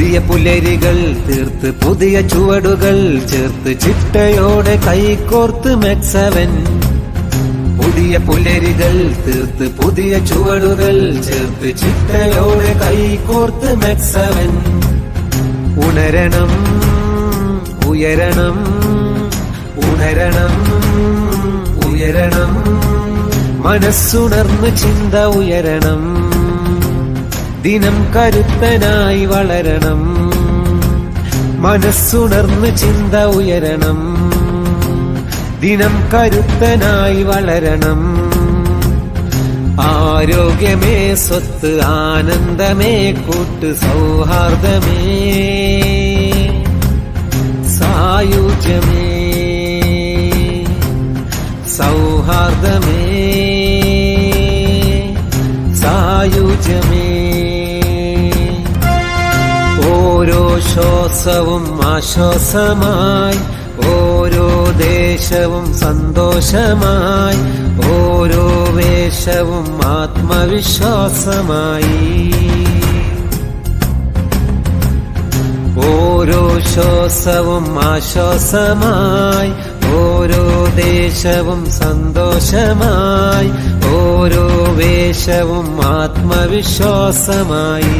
പുതിയ പുലരികൾ തീർത്ത് പുതിയ ചുവടുകൾ ചേർത്ത് ചിട്ടയോടെ കൈകോർത്ത് മെക്സവൻ. പുതിയ പുലരികൾ തീർത്ത് പുതിയ ചുവടുകൾ ചേർത്ത് ചിട്ടയോടെ കൈകോർത്ത് മെക്സവൻ. ഉണരണം ഉയരണം ഉണരണം ഉയരണം, മനസ്സുണർന്ന് ചിന്ത ഉയരണം, ദിനം കരുത്തനായി വളരണം. മനസ്സുണർന്ന് ചിന്ത ഉയരണം, ദിനം കരുത്തനായി വളരണം. ആരോഗ്യമേ സ്വത്ത്, ആനന്ദമേ കൂട്ട്, സൗഹാർദ്ദമേ സായുജ്യമേ, സൗഹാർദ്ദമേ സായുജ്യമേ. ഓരോ ശ്വാസവും ആശ്വാസമായി, ഓരോ ദേശവും സന്തോഷമായി, ഓരോ വേഷവും ആത്മവിശ്വാസമായി. ഓരോ ശ്വാസവും ആശ്വാസമായി, ഓരോ ദേശവും സന്തോഷമായി, ഓരോ വേഷവും ആത്മവിശ്വാസമായി.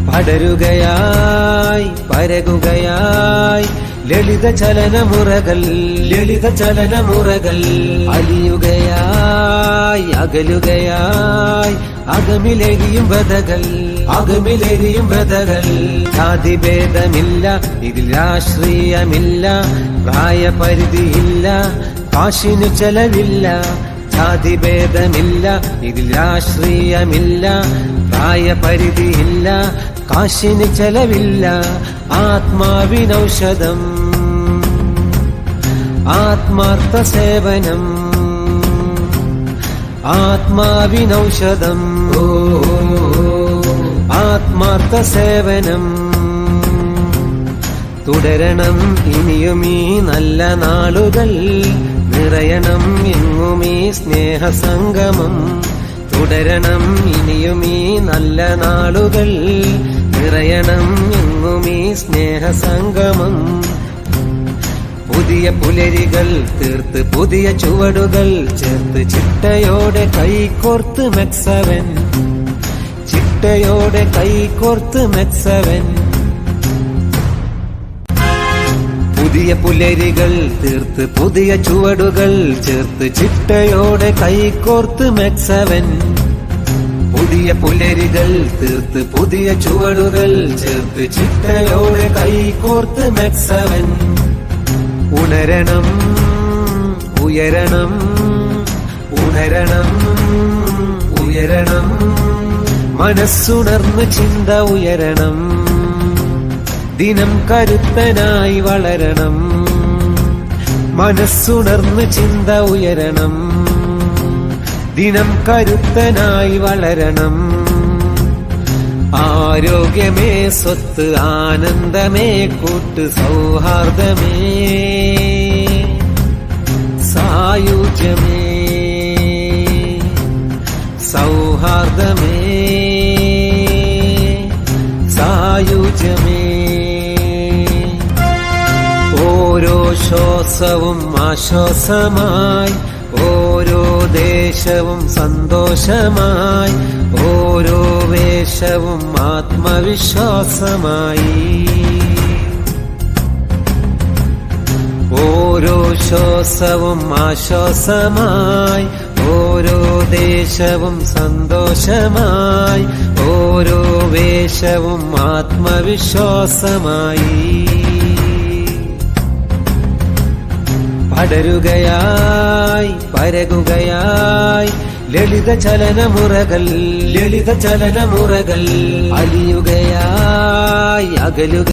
പടരുകയായി പരകുകയായി ലളിത ചലനമുറകൾ, ലളിത ചലനമുറകൾ. അലിയുകയായി അകലുകയായി അകമിലെരിയും വ്യതകൾ, അകമിലെരിയും വ്യതകൾ. ജാതിഭേദമില്ല, ഇതിൽ രാഷ്ട്രീയമില്ല, പ്രായപരിധിയില്ല, കാശിനു ചെലവില്ല. ജാതിഭേദമില്ല, ഇതിൽ രാഷ്ട്രീയമില്ല, പ്രായപരിധിയില്ല, കാശിന് ചെലവില്ല. ആത്മാവിനൗഷധം, ആത്മാർത്ഥ സേവനം, ആത്മാവിനൗഷധം, ആത്മാർത്ഥ സേവനം. തുടരണം ഇനിയും ഈ നല്ല നാളുകൾ, നിറയണം എങ്ങും ഈ സ്നേഹസംഗമം. തുടരണം ഇനിയും ഈ നല്ല നാളുകൾ, നിറയണം എങ്ങും ഈ സ്നേഹസംഗമം. പുതിയ പുലരികൾ തീർത്ത് പുതിയ ചുവടുകൾ ചേർത്ത് ചിട്ടയോടെ കൈകോർത്ത് മെക്സവൻ, ചിട്ടയോടെ കൈകോർത്ത് മെക്സവൻ. പുതിയ പുലരികൾ തീർത്ത് പുതിയ ചുവടുകൾ ചേർത്ത് ചിട്ടയോടെ കൈകോർത്ത് മെക്സവൻ. പുതിയ പുലരികൾ തീർത്ത് പുതിയ ചുവടുകൾ ചേർത്ത് ചിട്ടയോടെ കൈകോർത്ത് മെക്സവൻ. ഉണരണം ഉയരണം ഉണരണം ഉയരണം, മനസ്സുണർന്ന് ചിന്ത ഉയരണം, ദിനം കരുത്തനായി വളരണം. മനസ്സുണർന്ന് ചിന്ത ഉയരണം, ദിനം കരുത്തനായി വളരണം. ആരോഗ്യമേ സ്വത്ത്, ആനന്ദമേ കൂട്ട്, സൗഹാർദ്ദമേ സായുജ്യമേ, സൗഹാർദ്ദമേ സായുജ്യമേ. ഓരോ ശ്വാസവും ആശ്വാസമായി, ഓരോ ദേശവും സന്തോഷമായി, ഓരോ വേഷവും ആത്മവിശ്വാസമായി. ഓരോ ശ്വാസവും ആശ്വാസമായി, ഓരോ ദേശവും സന്തോഷമായി, ഓരോ വേഷവും ആത്മവിശ്വാസമായി. പടരുകയായി പരകുകയായി ലളിത ചലനമുറകൾ, ലളിത ചലനമുറകൾ. അലിയുകയായി അകലുക